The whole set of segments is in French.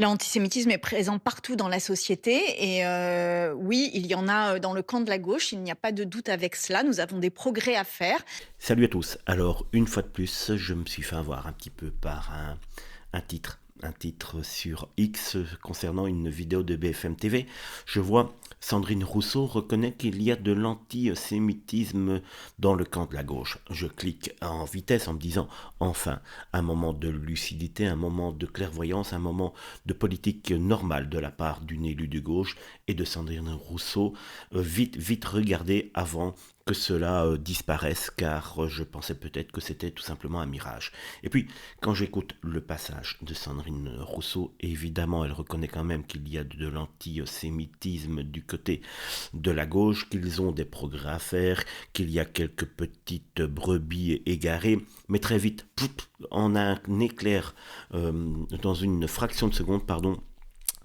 L'antisémitisme est présent partout dans la société et oui, il y en a, dans le camp de la gauche, il n'y a pas de doute avec cela. Nous avons des progrès à faire. Salut à tous. Alors, une fois de plus, je me suis fait avoir un petit peu par un titre. Un titre sur X concernant une vidéo de BFM TV. Je vois Sandrine Rousseau reconnaît qu'il y a de l'antisémitisme dans le camp de la gauche. Je clique en vitesse en me disant enfin un moment de lucidité, un moment de clairvoyance, un moment de politique normale de la part d'une élue de gauche et de Sandrine Rousseau. Vite regarder avant que cela disparaisse, car je pensais peut-être que c'était tout simplement un mirage. Et puis, quand j'écoute le passage de Sandrine Rousseau, évidemment, elle reconnaît quand même qu'il y a de l'antisémitisme du côté de la gauche, qu'ils ont des progrès à faire, qu'il y a quelques petites brebis égarées, mais très vite, en un éclair, dans une fraction de seconde, pardon,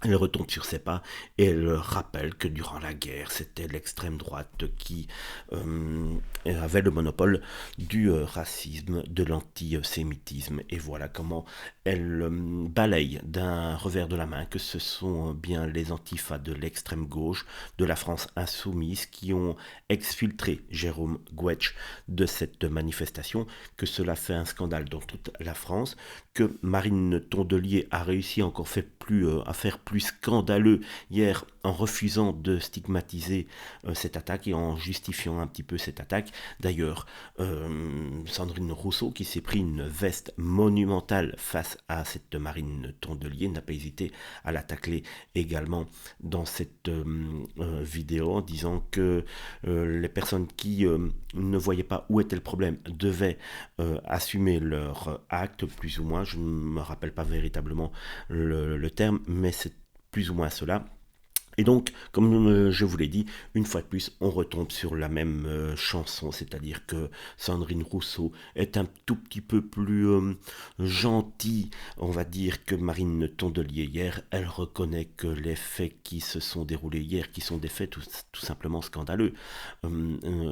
elle retombe sur ses pas et elle rappelle que durant la guerre, c'était l'extrême droite qui avait le monopole du racisme, de l'antisémitisme. Et voilà comment elle balaye d'un revers de la main que ce sont bien les antifas de l'extrême gauche, de la France insoumise, qui ont exfiltré Jérôme Guetch de cette manifestation, que cela fait un scandale dans toute la France, que Marine Tondelier a réussi à faire plus scandaleux hier en refusant de stigmatiser cette attaque et en justifiant un petit peu cette attaque. D'ailleurs, Sandrine Rousseau, qui s'est pris une veste monumentale face à cette Marine Tondelier, n'a pas hésité à la tacler également dans cette vidéo en disant que les personnes qui ne voyaient pas où était le problème devaient assumer leur acte, plus ou moins. Je ne me rappelle pas véritablement le terme, mais c'est plus ou moins cela. Et donc, comme je vous l'ai dit, une fois de plus, on retombe sur la même chanson, c'est-à-dire que Sandrine Rousseau est un tout petit peu plus gentille, on va dire, que Marine Tondelier hier. Elle reconnaît que les faits qui se sont déroulés hier, qui sont des faits tout simplement scandaleux,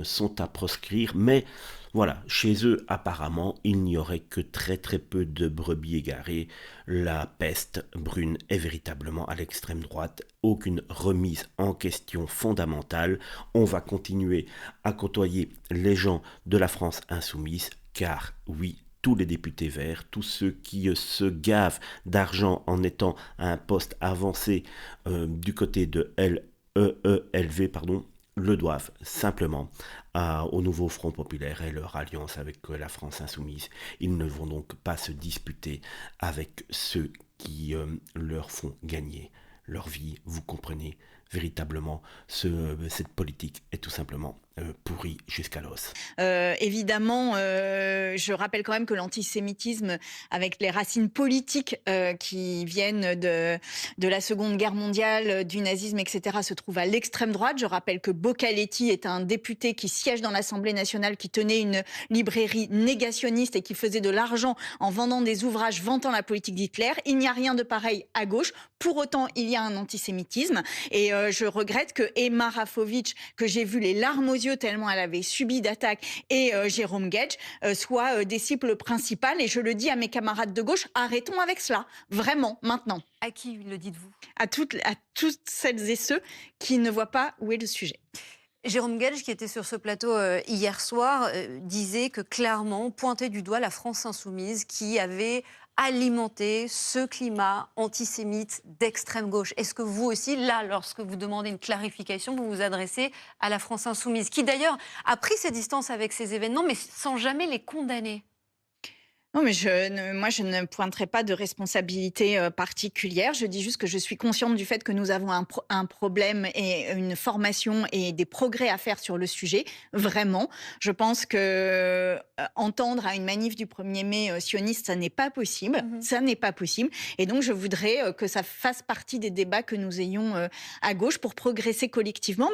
sont à proscrire, mais voilà, chez eux, apparemment, il n'y aurait que très très peu de brebis égarées. La peste brune est véritablement à l'extrême droite. Aucune remise en question fondamentale. On va continuer à côtoyer les gens de la France insoumise, car oui, tous les députés verts, tous ceux qui se gavent d'argent en étant à un poste avancé du côté de LEELV, pardon, le doivent simplement au nouveau Front populaire et leur alliance avec la France insoumise. Ils ne vont donc pas se disputer avec ceux qui leur font gagner leur vie. Vous comprenez véritablement, cette politique est tout simplement pourrie jusqu'à l'os. Évidemment, je rappelle quand même que l'antisémitisme, avec les racines politiques qui viennent de la Seconde Guerre mondiale, du nazisme, etc., se trouve à l'extrême droite. Je rappelle que Bocaletti est un député qui siège dans l'Assemblée nationale, qui tenait une librairie négationniste et qui faisait de l'argent en vendant des ouvrages vantant la politique d'Hitler. Il n'y a rien de pareil à gauche. Pour autant, il y a un antisémitisme. Et je regrette que Emma Rafovitch, que j'ai vu les larmes aux yeux tellement elle avait subi d'attaques, et Jérôme Guedj soient des cibles principales. Et je le dis à mes camarades de gauche, arrêtons avec cela, vraiment, maintenant. À qui le dites-vous? À toutes celles et ceux qui ne voient pas où est le sujet. Jérôme Guedj, qui était sur ce plateau hier soir, disait que clairement, pointait du doigt la France insoumise qui avait alimenté ce climat antisémite d'extrême gauche. Est-ce que vous aussi, là, lorsque vous demandez une clarification, vous vous adressez à la France insoumise, qui d'ailleurs a pris ses distances avec ces événements, mais sans jamais les condamner? Non, mais moi, je ne pointerai pas de responsabilité particulière. Je dis juste que je suis consciente du fait que nous avons un problème et une formation et des progrès à faire sur le sujet. Vraiment. Je pense que entendre à une manif du 1er mai sioniste, ça n'est pas possible. Ça n'est pas possible. Et donc, je voudrais que ça fasse partie des débats que nous ayons à gauche pour progresser collectivement.